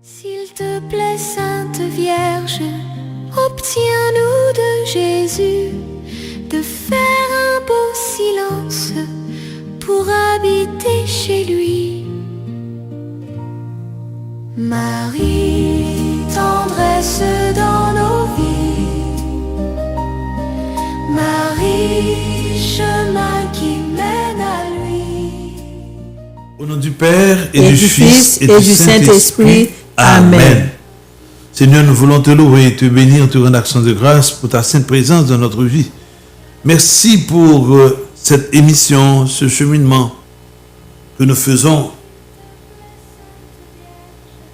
S'il te plaît, Sainte Vierge, obtiens-nous de Jésus de faire un beau silence pour habiter chez lui. Marie, tendresse dans nos vies. Marie, chemin qui mène à lui. Au nom du Père et du Fils et du Saint-Esprit. Amen. Seigneur, nous voulons te louer et te bénir, te rendre action de grâce pour ta sainte présence dans notre vie. Merci pour cette émission, ce cheminement que nous faisons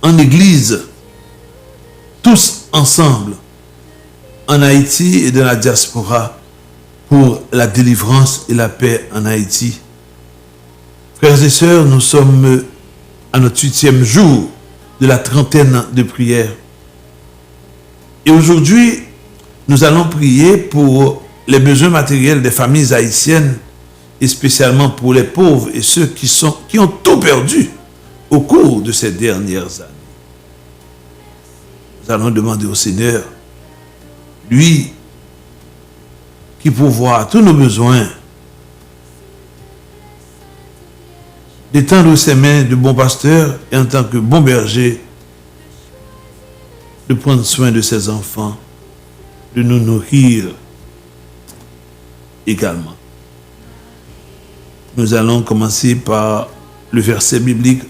en Église, tous ensemble, en Haïti et dans la diaspora, pour la délivrance et la paix en Haïti. Frères et sœurs, nous sommes à notre 8e jour de la trentaine de prières. Et aujourd'hui, nous allons prier pour les besoins matériels des familles haïtiennes, et spécialement pour les pauvres et ceux qui ont tout perdu au cours de ces dernières années. Nous allons demander au Seigneur, lui qui pourvoit tous nos besoins, d'étendre ses mains de bon pasteur et en tant que bon berger, de prendre soin de ses enfants, de nous nourrir également. Nous allons commencer par le verset biblique,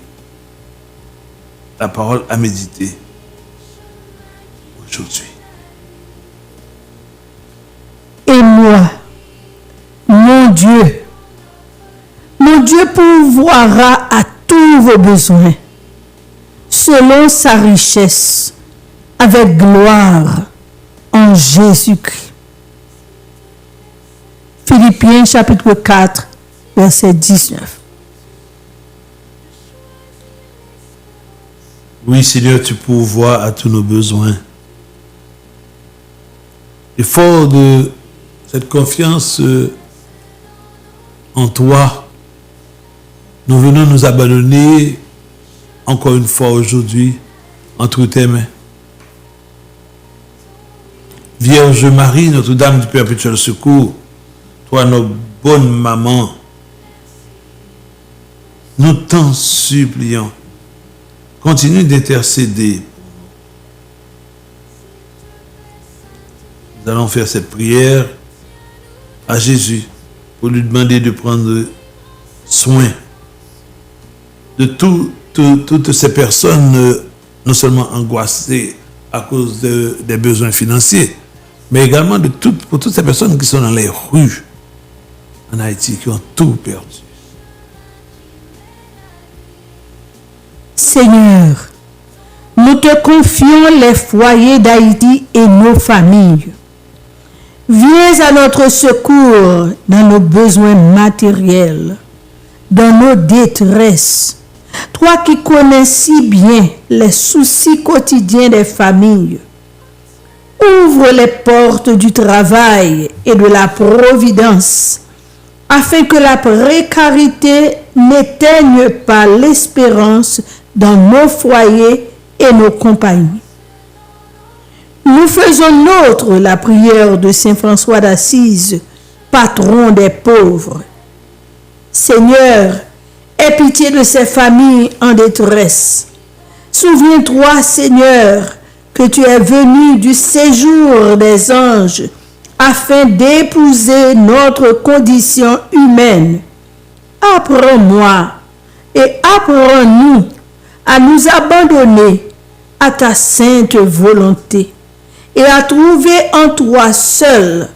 la parole à méditer aujourd'hui. Et moi, mon Dieu pourvoira à tous vos besoins, selon sa richesse, avec gloire, en Jésus-Christ. Philippiens chapitre 4, verset 19. Oui, Seigneur, tu pourvois à tous nos besoins. Et fort de cette confiance en toi, nous venons nous abandonner encore une fois aujourd'hui entre tes mains. Vierge Marie, Notre-Dame du Perpétuel Secours, toi, notre bonne maman, nous t'en supplions, continue d'intercéder. Nous allons faire cette prière à Jésus pour lui demander de prendre soin de toutes ces personnes, non seulement angoissées à cause des besoins financiers, mais également pour toutes ces personnes qui sont dans les rues en Haïti, qui ont tout perdu. Seigneur, nous te confions les foyers d'Haïti et nos familles. Viens à notre secours dans nos besoins matériels, dans nos détresses. Toi qui connais si bien les soucis quotidiens des familles, ouvre les portes du travail et de la providence, afin que la précarité n'éteigne pas l'espérance dans nos foyers et nos compagnies. Nous faisons nôtre la prière de Saint François d'Assise, patron des pauvres. Seigneur, aie pitié de ces familles en détresse. Souviens-toi, Seigneur, que tu es venu du séjour des anges afin d'épouser notre condition humaine. Apprends-moi et apprends-nous à nous abandonner à ta sainte volonté et à trouver en toi seul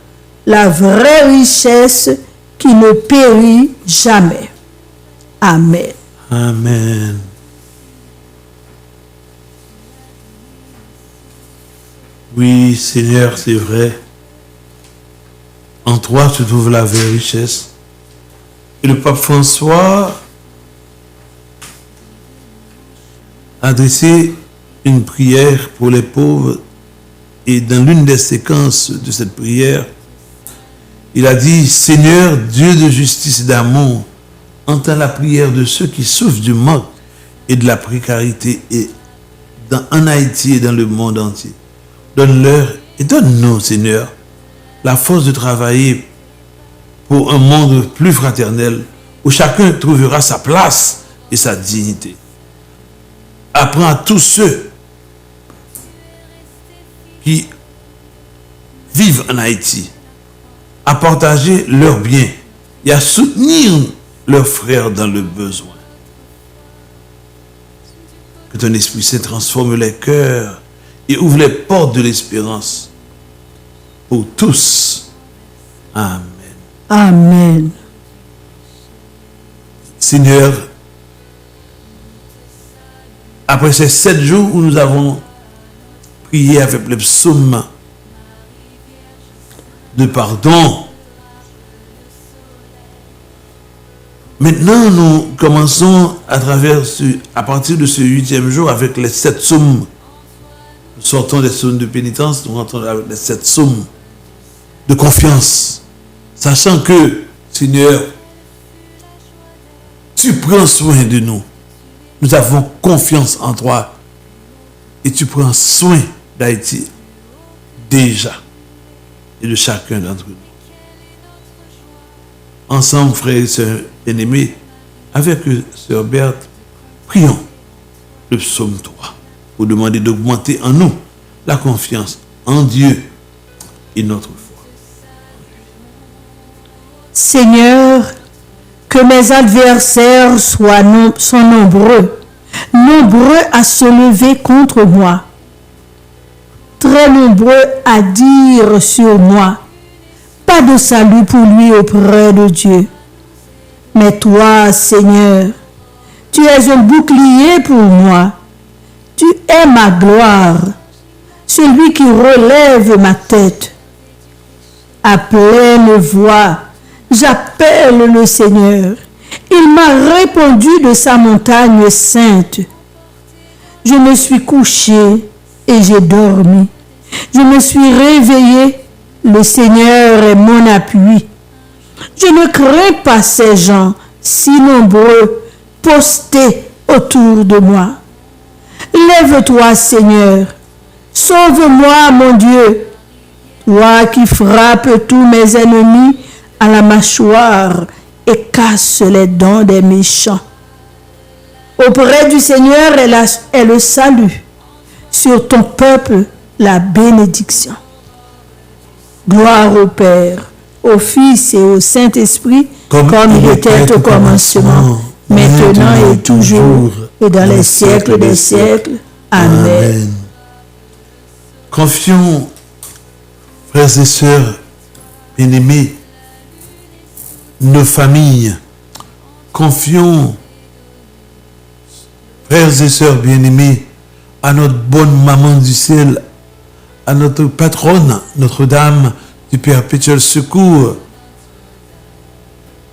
la vraie richesse qui ne périt jamais. Amen. Amen. Oui, Seigneur, c'est vrai. En toi se trouve la vraie richesse. Et le pape François a adressé une prière pour les pauvres. Et dans l'une des séquences de cette prière, il a dit: Seigneur, Dieu de justice et d'amour, entends la prière de ceux qui souffrent du manque et de la précarité et en Haïti et dans le monde entier. Donne-leur et donne-nous, Seigneur, la force de travailler pour un monde plus fraternel où chacun trouvera sa place et sa dignité. Apprends à tous ceux qui vivent en Haïti à partager leurs biens et à soutenir leurs frères dans le besoin. Que ton Esprit Saint transforme les cœurs et ouvre les portes de l'espérance pour tous. Amen. Amen. Seigneur, après ces 7 jours où nous avons prié avec le psaume de pardon, maintenant nous commençons à partir de ce 8e jour avec les 7 psaumes. Nous sortons des psaumes de pénitence, nous rentrons avec les 7 psaumes de confiance, sachant que, Seigneur, tu prends soin de nous. Nous avons confiance en toi et tu prends soin d'Haïti déjà et de chacun d'entre nous. Ensemble, frères et sœurs bien-aimés, avec sœur Berthe, prions le psaume 3 pour demander d'augmenter en nous la confiance en Dieu et notre foi. Seigneur, que mes adversaires sont nombreux à se lever contre moi, très nombreux à dire sur moi, pas de salut pour lui auprès de Dieu. Mais toi, Seigneur, tu es un bouclier pour moi, tu es ma gloire, celui qui relève ma tête. À pleine voix, j'appelle le Seigneur. Il m'a répondu de sa montagne sainte. Je me suis couché et j'ai dormi. Je me suis réveillé. Le Seigneur est mon appui. Je ne crains pas ces gens si nombreux postés autour de moi. Lève-toi, Seigneur. Sauve-moi, mon Dieu. Toi qui frappes tous mes ennemis à la mâchoire et casse les dents des méchants. Auprès du Seigneur est le salut. Sur ton peuple, la bénédiction. Gloire au Père, au Fils et au Saint-Esprit, comme il était au commencement, maintenant et toujours, et dans les siècles des siècles. Amen. Confions, frères et sœurs bien-aimés, nos familles. Confions, frères et sœurs bien-aimés, à notre bonne maman du ciel, à notre patronne, Notre-Dame du Perpétuel Secours,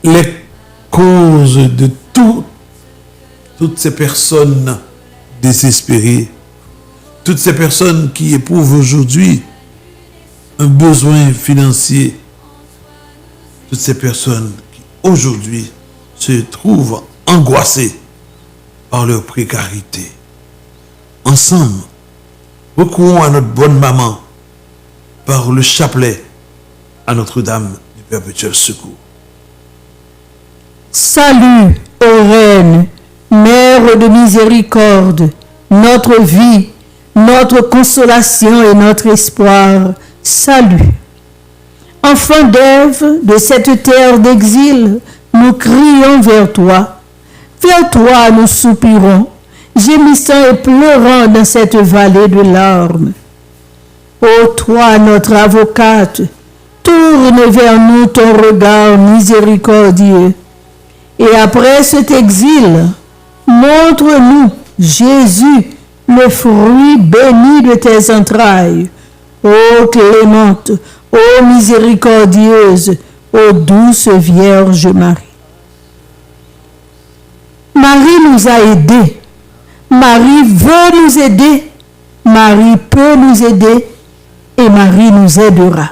les causes de toutes ces personnes désespérées, toutes ces personnes qui éprouvent aujourd'hui un besoin financier, toutes ces personnes qui aujourd'hui se trouvent angoissées par leur précarité. Ensemble, recourons à notre bonne maman par le chapelet à Notre-Dame du Perpétuel Secours. Salut, ô Reine, Mère de miséricorde, notre vie, notre consolation et notre espoir. Salut. Enfants d'Ève, de cette terre d'exil, nous crions vers toi. Vers toi nous soupirons, gémissant et pleurant dans cette vallée de larmes. Ô toi, notre avocate, tourne vers nous ton regard miséricordieux. Et après cet exil, montre-nous, Jésus, le fruit béni de tes entrailles. Ô clémente, ô miséricordieuse, ô douce Vierge Marie. Marie nous a aidés. Marie veut nous aider. Marie peut nous aider. Et Marie nous aidera.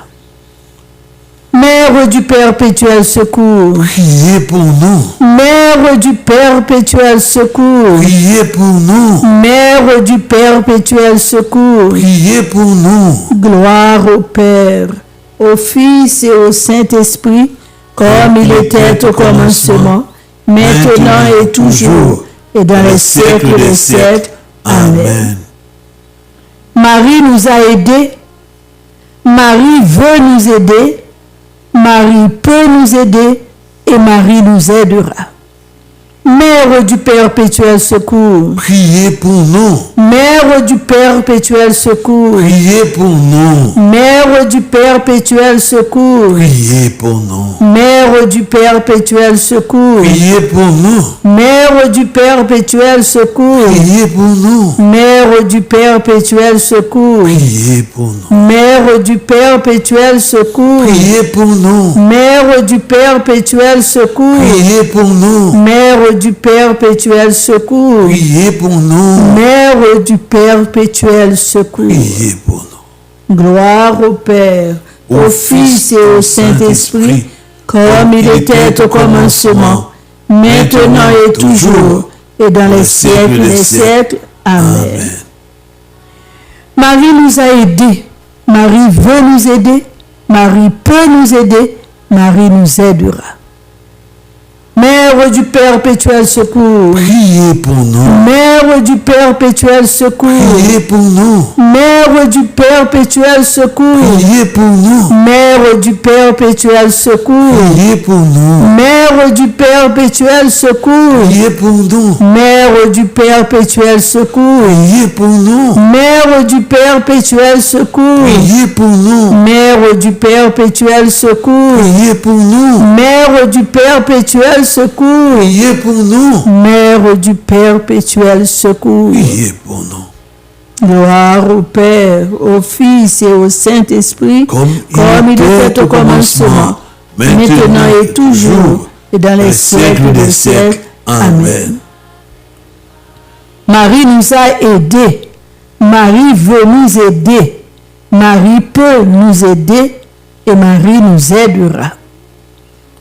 Mère du perpétuel secours, Priez pour nous. Mère du perpétuel secours, Priez pour nous. Mère du perpétuel secours, Priez pour nous. gloire au Père, au Fils et au Saint-Esprit, comme il était au commencement, maintenant et toujours, et dans les siècles des siècles. Amen. Marie nous a aidés, Marie veut nous aider, Marie peut nous aider et Marie nous aidera. Mère du perpétuel secours, Priez pour nous. Mère du perpétuel secours, Priez pour nous. Mère du perpétuel secours, Priez pour nous. Mère du perpétuel secours, Priez pour nous. Mère du perpétuel secours, Priez pour nous. Mère du perpétuel secours, Priez pour nous. Mère du perpétuel secours, Priez pour nous. Mère du perpétuel secours, Priez pour nous. Mère du perpétuel secours, Priez pour nous. Mère du perpétuel secours. Priez pour nous. Gloire au Père, au Fils et au Saint-Esprit, comme il était au commencement, maintenant et toujours, et dans les siècles des siècles. Amen. Marie nous a aidés, Marie veut nous aider, Marie peut nous aider, Marie nous aidera. Mère du perpétuel secours, Priez pour nous. Mère du perpétuel secours, Priez pour nous. Mère du perpétuel secours, Priez pour nous. Mère du perpétuel secours, Priez pour nous. Mère du perpétuel secours, Priez pour nous. Mère du perpétuel secours, Priez pour nous. Mère du perpétuel secours, Priez pour nous. Mère du perpétuel secours, Priez pour nous. Mère du perpétuel secours, Priez pour nous. Mère du perpétuel secours. Priez pour nous. Gloire au Père, au Fils et au Saint-Esprit, Comme il était au commencement, maintenant et toujours, et dans les siècles des siècles. Amen. Marie nous a aidés, Marie veut nous aider, Marie peut nous aider et Marie nous aidera.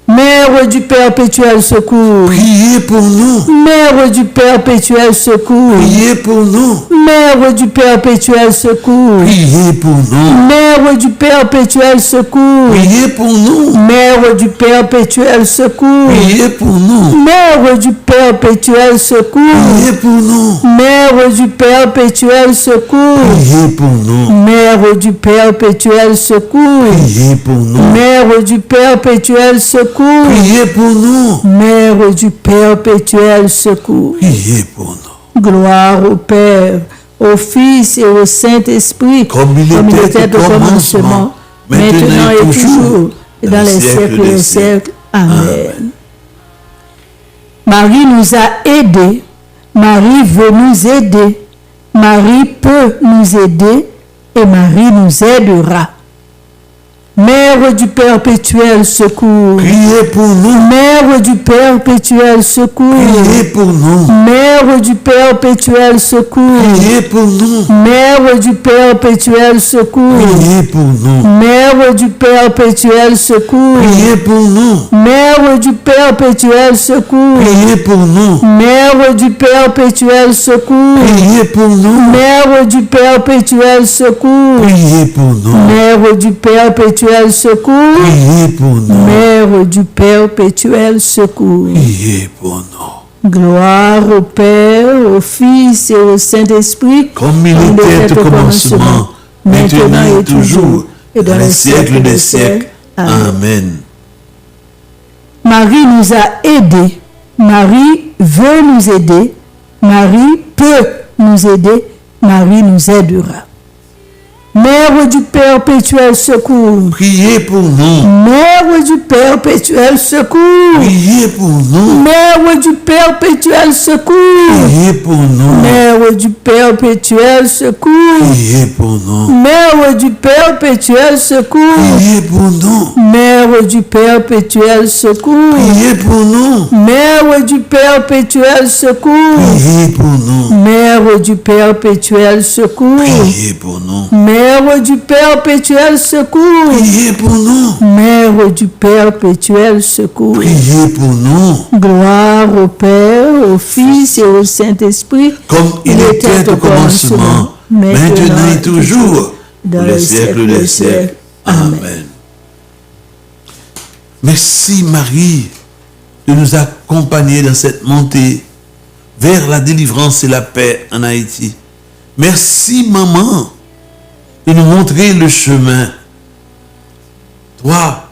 Mère du perpétuel secours, Priez pour nous. Mère du perpétuel secours, Priez pour nous. Mère du perpétuel secours, Priez pour nous. Mère du perpétuel secours, Priez pour nous. Mère du perpétuel secours, Priez pour nous. Mère du perpétuel secours, Priez pour nous. Mère du perpétuel secours, Priez pour nous. Mère du perpétuel secours, Priez pour nous. Mère du perpétuel secours, Priez pour nous. Mère du perpétuel secours. Priez pour nous. Gloire au Père, au Fils et au Saint-Esprit, Comme il était au commencement, maintenant et toujours, et dans les siècles des siècles. Amen. Marie nous a aidés, Marie veut nous aider, Marie peut nous aider et Marie nous aidera. Mère du perpétuel secours, Priez pour nous. Mère du perpétuel secours, Priez pour nous. Mère du perpétuel secours, Priez pour nous. Mère du perpétuel secours, Priez pour nous. Mère du perpétuel secours, Priez pour nous. Mère du perpétuel secours, Priez pour nous. Mère du perpétuel secours, Priez pour nous. Mère du perpétuel secours, Priez pour nous. Mère du perpétuel secours, Priez pour nous. Mère du perpétuel secours. Priez pour nous. Gloire au Père, au Fils et au Saint-Esprit, Comme il était au commencement, maintenant et toujours, et dans les siècles des siècles. Amen. Marie nous a aidés, Marie veut nous aider, Marie peut nous aider, Marie nous aidera. Mère du perpétuel secours, Priez pour nous. Mère du perpétuel secours, Priez pour nous. Mère du perpétuel secours, Priez pour nous. Mère du perpétuel secours, Priez pour nous. Mère du perpétuel secours, Priez pour nous. Mère du perpétuel secours, Priez pour nous. Mère du perpétuel secours, Priez pour nous. Mère du perpétuel secours, Priez pour nous. Mère Mère du perpétuel secours. Priez pour nous. Mère du perpétuel secours. Priez pour nous. Gloire au Père, au Fils et au Saint-Esprit. Comme il était au commencement, maintenant et toujours, dans les siècles des siècles. Amen. Merci Marie de nous accompagner dans cette montée vers la délivrance et la paix en Haïti. Merci maman de nous montrer le chemin. Toi,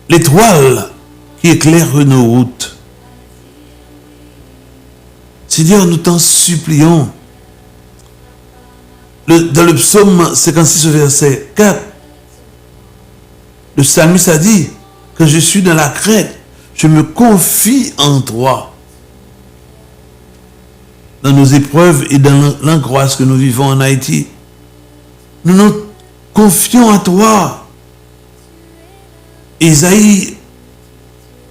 l'étoile qui éclaire nos routes. Seigneur, nous t'en supplions. Dans le psaume 56, verset 4, le psalmiste a dit, quand je suis dans la crainte, je me confie en toi. Dans nos épreuves et dans l'angoisse que nous vivons en Haïti, nous nous confions à toi. Isaïe,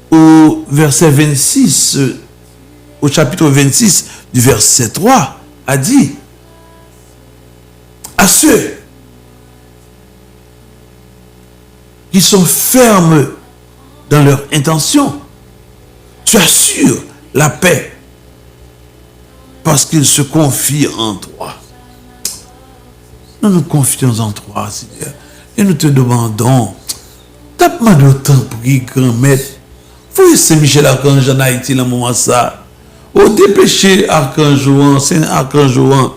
au verset 26, au chapitre 26 du verset 3, a dit, à ceux qui sont fermes dans leur intention, tu assures la paix parce qu'ils se confient en toi. Nous nous confions en toi, Seigneur, et nous te demandons, tape-moi d'autant pour qu'il grand maître. Vous Saint-Michel Archange en Haïti, dans le moment ça, au dépêcher Archange Jouan, Saint-Archange Jouan,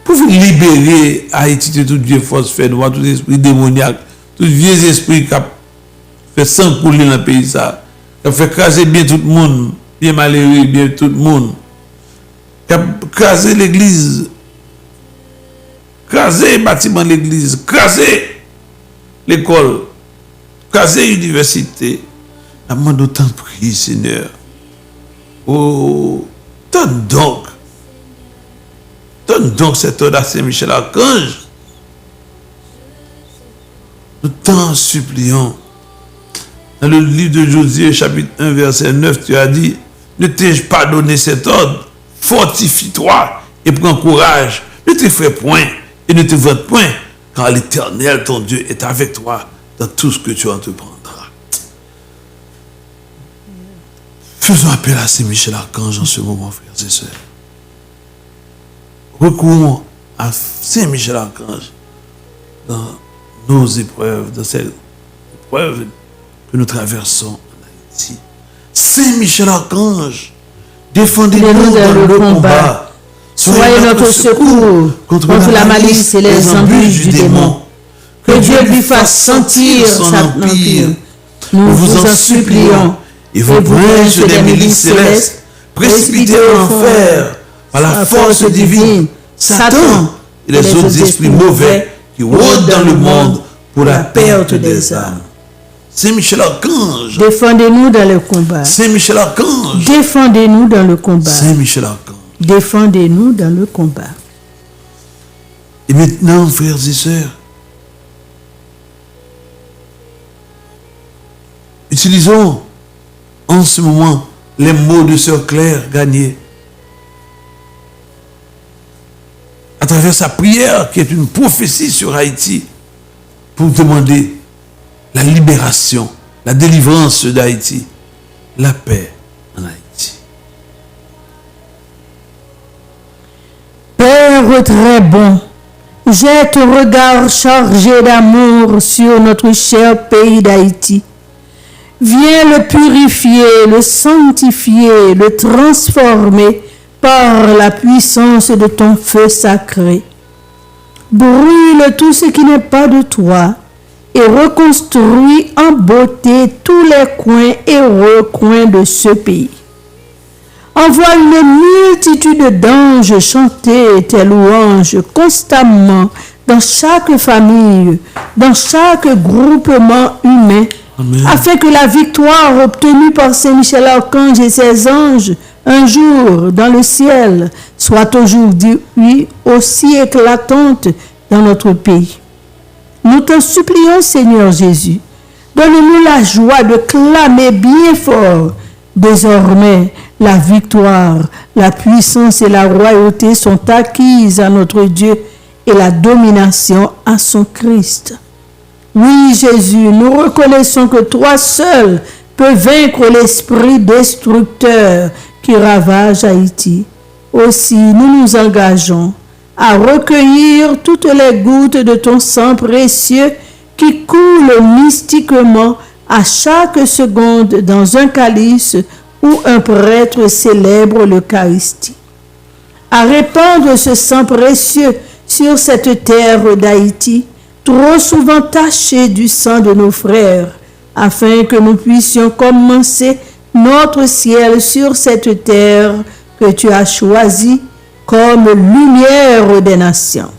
pour vous libérer Haïti de toute vieille force fait noire, tout esprit démoniaque, tout vieux esprit qui a fait sang couler dans le pays, ça, qui a fait craser bien tout le monde, bien malheureux, bien tout le monde, qui a crasé l'église, crasé le bâtiment de l'église, crasé l'école, crasé l'université. La main d'autant de prier, Seigneur. Oh, donne donc cette ordre à Saint-Michel Archange. Nous t'en supplions. Dans le livre de Josué, chapitre 1, verset 9, tu as dit, ne t'ai-je pas donné cet ordre? Fortifie-toi et prends courage. Ne t'effraie point et ne te vote point, car l'Éternel, ton Dieu, est avec toi dans tout ce que tu entreprendras. Faisons appel à Saint-Michel Archange en ce moment, frères et sœurs. Recourons à Saint-Michel Archange dans nos épreuves, dans ces épreuves que nous traversons en Haïti. Saint-Michel Archange, défendez-nous dans le combat. Soyez notre secours contre la malice et les embûches du démon. Que Dieu lui fasse sentir sa empire. Nous vous en supplions. Et vos princes des milices célestes, précipités en enfer par la force divine, Satan et les autres esprits mauvais qui rôdent dans le monde pour la perte des âmes. Saint-Michel Archange, défendez-nous dans le combat. Saint-Michel Archange, défendez-nous dans le combat. Saint-Michel Archange, défendez-nous dans le combat. Et maintenant, frères et sœurs, utilisons en ce moment les mots de Sœur Claire Gagné à travers sa prière qui est une prophétie sur Haïti pour demander la libération, la délivrance d'Haïti, la paix en Haïti. Père très bon, jette un regard chargé d'amour sur notre cher pays d'Haïti. Viens le purifier, le sanctifier, le transformer par la puissance de ton feu sacré. Brûle tout ce qui n'est pas de toi et reconstruis en beauté tous les coins et recoins de ce pays. Envoie une multitude d'anges chanter tes louanges constamment dans chaque famille, dans chaque groupement humain. Amen. Afin que la victoire obtenue par Saint-Michel Archange et ses anges un jour dans le ciel soit aujourd'hui aussi éclatante dans notre pays. Nous t'en supplions, Seigneur Jésus, donne-nous la joie de clamer bien fort. Désormais, la victoire, la puissance et la royauté sont acquises à notre Dieu et la domination à son Christ. Oui, Jésus, nous reconnaissons que toi seul peux vaincre l'esprit destructeur qui ravage Haïti. Aussi, nous nous engageons à recueillir toutes les gouttes de ton sang précieux qui coulent mystiquement à chaque seconde dans un calice où un prêtre célèbre l'Eucharistie. À répandre ce sang précieux sur cette terre d'Haïti, trop souvent tachée du sang de nos frères, afin que nous puissions commencer notre ciel sur cette terre que tu as choisie comme lumière des nations.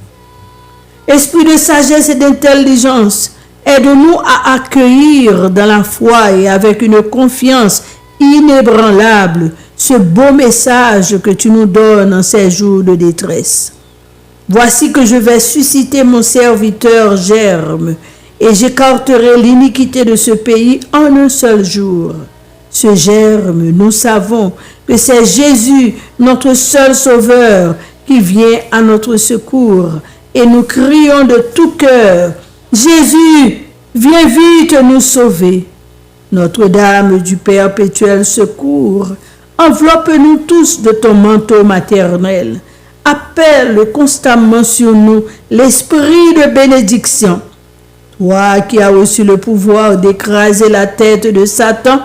Esprit de sagesse et d'intelligence, aide-nous à accueillir dans la foi et avec une confiance inébranlable ce beau message que tu nous donnes en ces jours de détresse. Voici que je vais susciter mon serviteur Germe et j'écarterai l'iniquité de ce pays en un seul jour. Ce Germe, nous savons que c'est Jésus, notre seul sauveur, qui vient à notre secours et nous crions de tout cœur, Jésus, viens vite nous sauver. Notre-Dame du perpétuel secours, enveloppe-nous tous de ton manteau maternel. Appelle constamment sur nous l'esprit de bénédiction. Toi qui as reçu le pouvoir d'écraser la tête de Satan,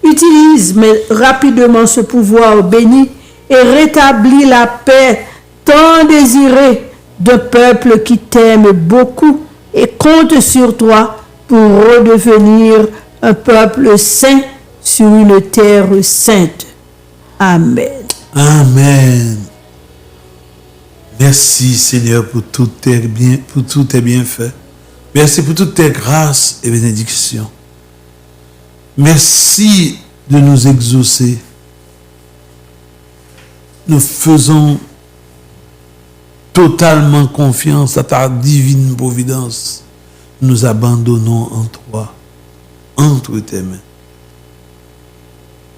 utilise rapidement ce pouvoir béni et rétablis la paix tant désirée d'un peuple qui t'aime beaucoup et compte sur toi pour redevenir un peuple saint sur une terre sainte. Amen. Amen. Merci Seigneur pour tous tes bienfaits. Merci pour toutes tes grâces et bénédictions. Merci de nous exaucer. Nous faisons totalement confiance à ta divine providence. Nous abandonnons en toi, entre tes mains.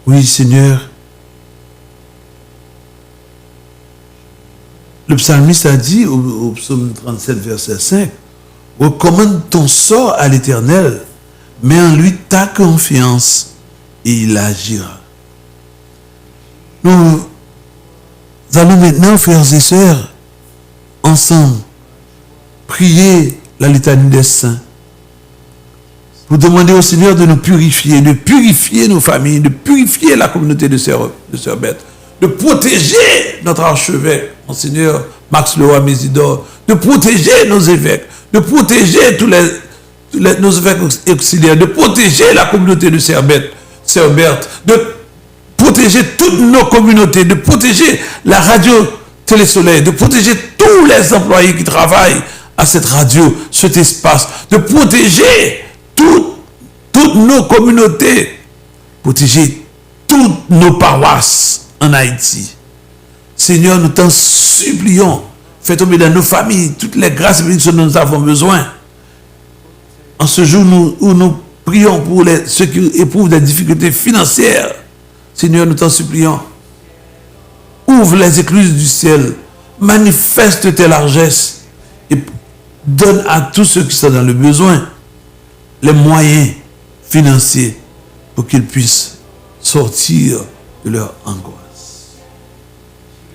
Oui Seigneur, le psalmiste a dit au psaume 37, verset 5, « Recommande ton sort à l'Éternel, mets en lui ta confiance et il agira. » Nous allons maintenant, frères et sœurs, ensemble, prier la litanie des saints pour demander au Seigneur de nous purifier, de purifier nos familles, de purifier la communauté de Sœur Beth, de protéger notre archevêque, Monseigneur Max Leroy Mésidor, de protéger nos évêques, de protéger nos évêques auxiliaires, de protéger la communauté de Sœur Berthe, de protéger toutes nos communautés, de protéger la radio Télé-Soleil, de protéger tous les employés qui travaillent à cette radio, cet espace, de protéger toutes nos communautés, protéger toutes nos paroisses en Haïti. Seigneur, nous t'en supplions, fais tomber dans nos familles toutes les grâces et bénédictions dont nous avons besoin. En ce jour où nous prions pour ceux qui éprouvent des difficultés financières, Seigneur, nous t'en supplions, ouvre les écluses du ciel, manifeste tes largesses et donne à tous ceux qui sont dans le besoin les moyens financiers pour qu'ils puissent sortir de leur angoisse.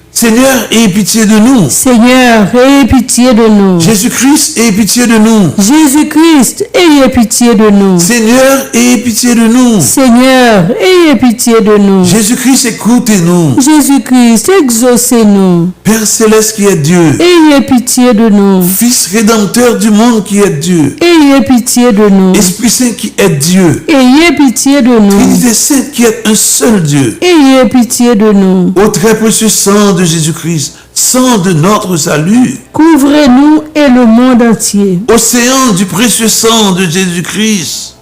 Seigneur, aie pitié de nous. Seigneur, aie pitié de nous. Jésus-Christ, aie pitié de nous. Jésus-Christ, ayez pitié de nous. Seigneur, aie pitié de nous. Seigneur, ayez pitié de nous. Jésus-Christ, écoutez-nous. Jésus-Christ, exaucez-nous. Père céleste qui est Dieu. Ayez pitié de nous. Fils rédempteur du monde qui est Dieu. Ayez pitié de nous. Esprit Saint qui est Dieu. Ayez pitié de nous. Trinité Sainte qui est un seul Dieu. Ayez pitié de nous. Au très précieux sang de Jésus-Christ, sang de notre salut. Couvrez-nous et le monde entier. Océan du précieux sang de Jésus-Christ.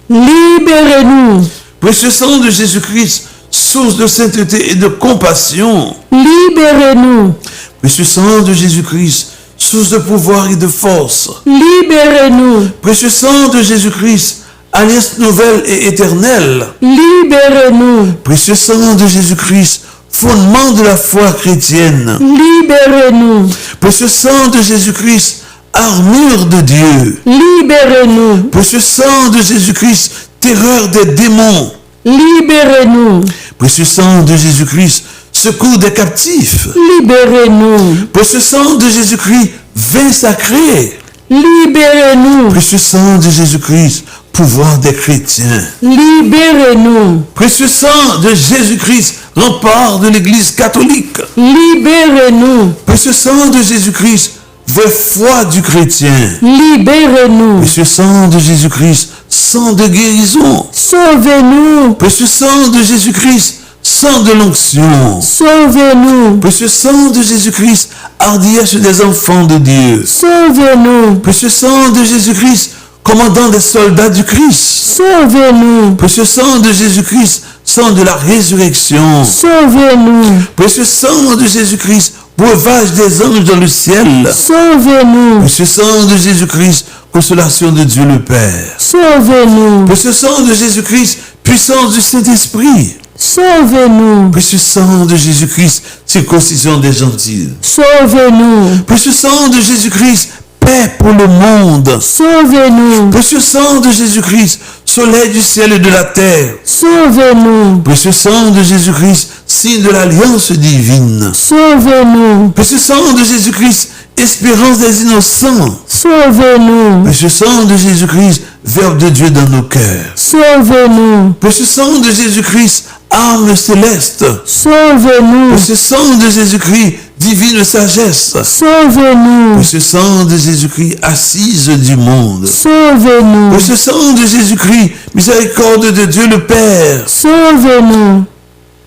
Libérez-nous. Précieux sang de Jésus-Christ, source de sainteté et de compassion. Libérez-nous. Précieux sang de Jésus-Christ, source de pouvoir et de force. Libérez-nous. Précieux sang de Jésus-Christ, alliance nouvelle et éternelle. Libérez-nous. Précieux sang de Jésus-Christ, fondement de la foi chrétienne. Libérez-nous. Précieux sang de Jésus-Christ, armure de Dieu. Libérez-nous. Précieux sang de Jésus-Christ, terreur des démons. Libérez-nous. Précieux sang de Jésus-Christ, secours des captifs. Libérez-nous. Précieux sang de Jésus-Christ, vin sacré. Libérez-nous. Précieux sang de Jésus-Christ, pouvoir des chrétiens. Libérez-nous. Précieux sang de Jésus-Christ, rempart de l'Église catholique. Libérez-nous. Précieux sang de Jésus-Christ, vraie foi du chrétien. Libérez-nous. Précieux sang de Jésus-Christ, sang de guérison. Sauvez-nous. Précieux sang de Jésus-Christ, sang de l'onction. Sauvez-nous. Précieux sang de Jésus-Christ, hardiesse des enfants de Dieu. Sauvez-nous. Précieux sang de Jésus-Christ, commandant des soldats du Christ. Sauvez-nous. Précieux sang de Jésus-Christ, sang de la résurrection. Sauvez-nous. Précieux sang de Jésus-Christ, breuvage des anges dans le ciel. Sauvez-nous. Précieux sang de Jésus-Christ, consolation de Dieu le Père. Sauvez-nous. Précieux sang de Jésus-Christ, puissance du Saint-Esprit. Sauvez-nous. Précieux sang de Jésus-Christ, circoncision des gentils. Sauvez-nous. Précieux sang de Jésus-Christ, paix pour le monde. Sauvez-nous. Précieux sang de Jésus-Christ, soleil du ciel et de la terre. Sauvez-nous. Précieux sang de Jésus-Christ, signe de l'alliance divine. Sauvez-nous. Précieux sang de Jésus-Christ, espérance des innocents. Sauvez-nous. Précieux sang de Jésus-Christ, verbe de Dieu dans nos cœurs. Sauvez-nous. Précieux sang de Jésus-Christ, âme céleste. Sauvez-nous. Précieux sang de Jésus-Christ, divine sagesse. Sauvez-nous. Précieux sang de Jésus-Christ, assise du monde. Sauvez-nous. Précieux sang de Jésus-Christ, miséricorde de Dieu le Père. Sauvez-nous.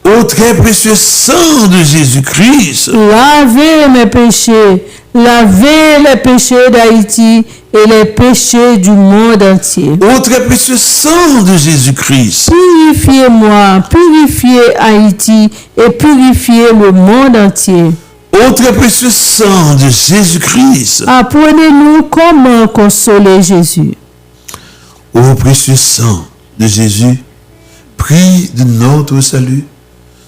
Ô très précieux sang de Jésus-Christ, Lavez mes péchés. Lavez les péchés d'Haïti et les péchés du monde entier. ô très précieux sang de Jésus-Christ, Purifiez-moi, purifiez Haïti et purifiez le monde entier. ô très précieux sang de Jésus-Christ, Apprenez-nous comment consoler Jésus. ô précieux sang de Jésus, prix de notre salut,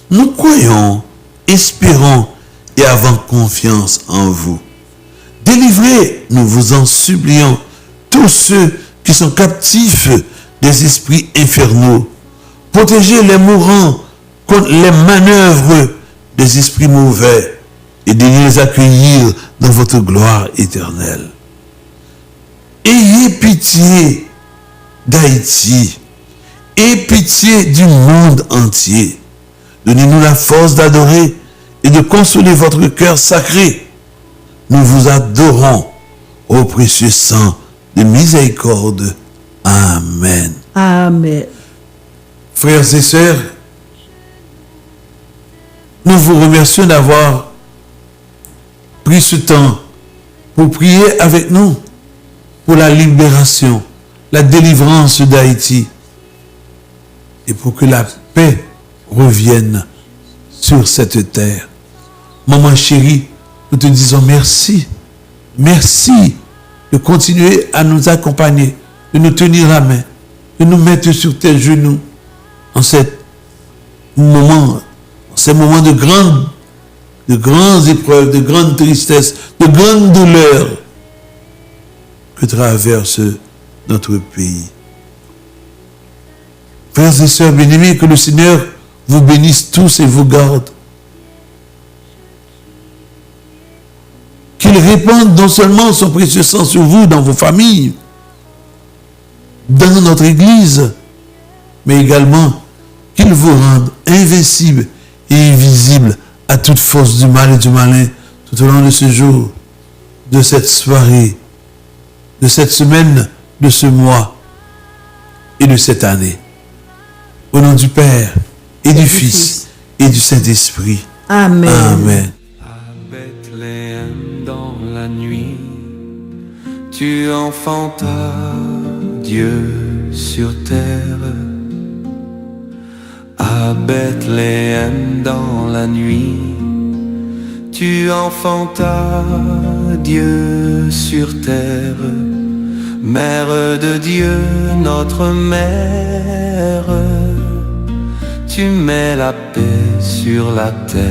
nous croyons, espérons et avons confiance en vous. Délivrez, nous vous en supplions, tous ceux qui sont captifs des esprits infernaux. Protégez les mourants contre les manœuvres des esprits mauvais et de les accueillir dans votre gloire éternelle. Ayez pitié d'Haïti et pitié du monde entier. Donnez-nous la force d'adorer et de consoler votre cœur sacré. Nous vous adorons, ô précieux sang de miséricorde. Amen. Amen. Frères et sœurs, nous vous remercions d'avoir pris ce temps pour prier avec nous pour la libération, la délivrance d'Haïti et pour que la paix revienne sur cette terre. Maman chérie, nous te disons merci. Merci de continuer à nous accompagner, de nous tenir la main, de nous mettre sur tes genoux en ces moments de grandes épreuves, de grandes tristesses, de grandes douleurs que traverse notre pays. Frères et sœurs bien-aimés, que le Seigneur vous bénisse tous et vous garde. Qu'il répande non seulement son précieux sang sur vous, dans vos familles, dans notre Église, mais également qu'il vous rende invincible et invisible à toute force du mal et du malin tout au long de ce jour, de cette soirée, de cette semaine, de ce mois et de cette année. Au nom du Père et du Fils et du Saint-Esprit. Amen. Amen. À Bethléem dans la nuit, tu enfantas Dieu sur terre. À Bethléem dans la nuit, tu enfantas Dieu sur terre. Mère de Dieu, notre mère, tu mets la paix sur la terre.